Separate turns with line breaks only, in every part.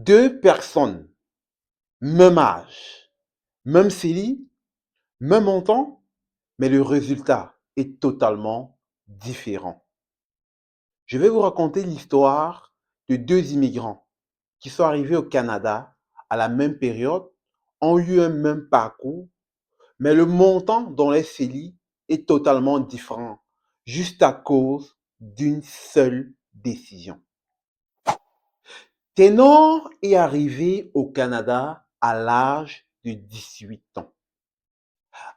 Deux personnes, même âge, même CELI, même montant, mais le résultat est totalement différent. Je vais vous raconter l'histoire de deux immigrants qui sont arrivés au Canada à la même période, ont eu un même parcours, mais le montant dans les CELI est totalement différent, juste à cause d'une seule décision. Ténor est arrivé au Canada à l'âge de 18 ans.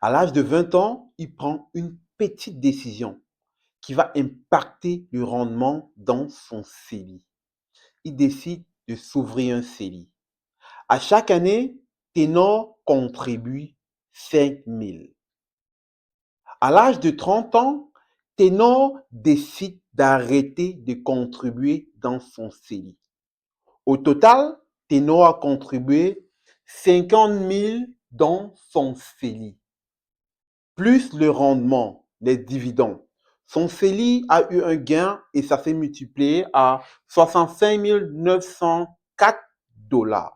À l'âge de 20 ans, il prend une petite décision qui va impacter le rendement dans son CELI. Il décide de s'ouvrir un CELI. À chaque année, Ténor contribue 5 000. À l'âge de 30 ans, Ténor décide d'arrêter de contribuer dans son CELI. Au total, Ténor a contribué 50 000 dans son CELI, plus le rendement, les dividendes. Son CELI a eu un gain et ça s'est multiplié à 65 904 $.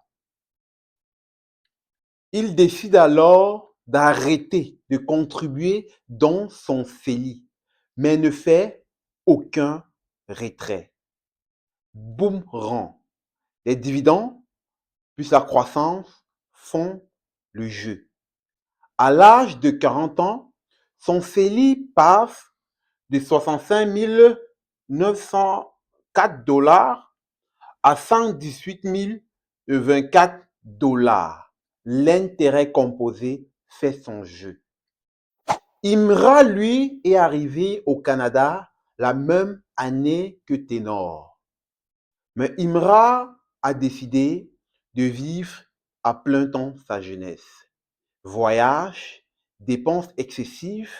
Il décide alors d'arrêter de contribuer dans son CELI, mais ne fait aucun retrait. Boomerang. Les dividendes plus la croissance font le jeu. À l'âge de 40 ans, son CELI passe de 65 904 $ à 118 024 $. L'intérêt composé fait son jeu. Imra, lui, est arrivé au Canada la même année que Ténor. Mais Imra a décidé de vivre à plein temps sa jeunesse. Voyage, dépenses excessives.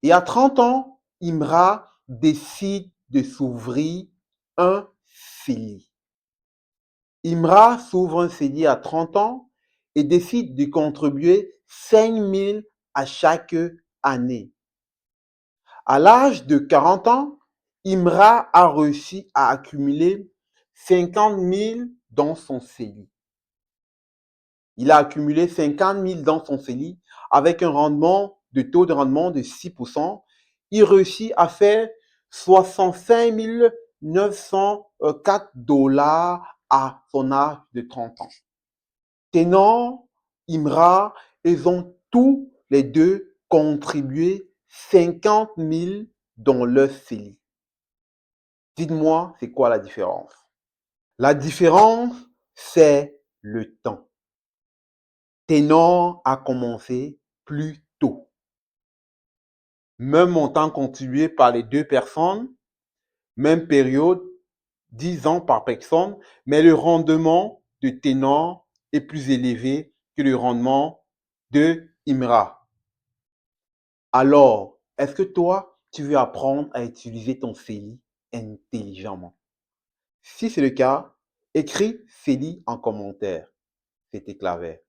Et à 30 ans, Imra décide de s'ouvrir un CELI. Imra s'ouvre un CELI à 30 ans et décide de contribuer 5 000 à chaque année. À l'âge de 40 ans, Imra a réussi à accumuler 50 000 dans son CELI. Il a accumulé 50 000 dans son CELI avec un taux de rendement de 6%. Il réussit à faire 65 904 $ à son âge de 30 ans. Ténor, Imra, ils ont tous les deux contribué 50 000 dans leur CELI. Dites-moi, c'est quoi la différence? La différence, c'est le temps. Ténor a commencé plus tôt. Même montant contribué par les deux personnes, même période, 10 ans par personne, mais le rendement de Ténor est plus élevé que le rendement de Imra. Alors, est-ce que toi, tu veux apprendre à utiliser ton CELI intelligemment? Si c'est le cas, écris CELI en commentaire. C'était Claver.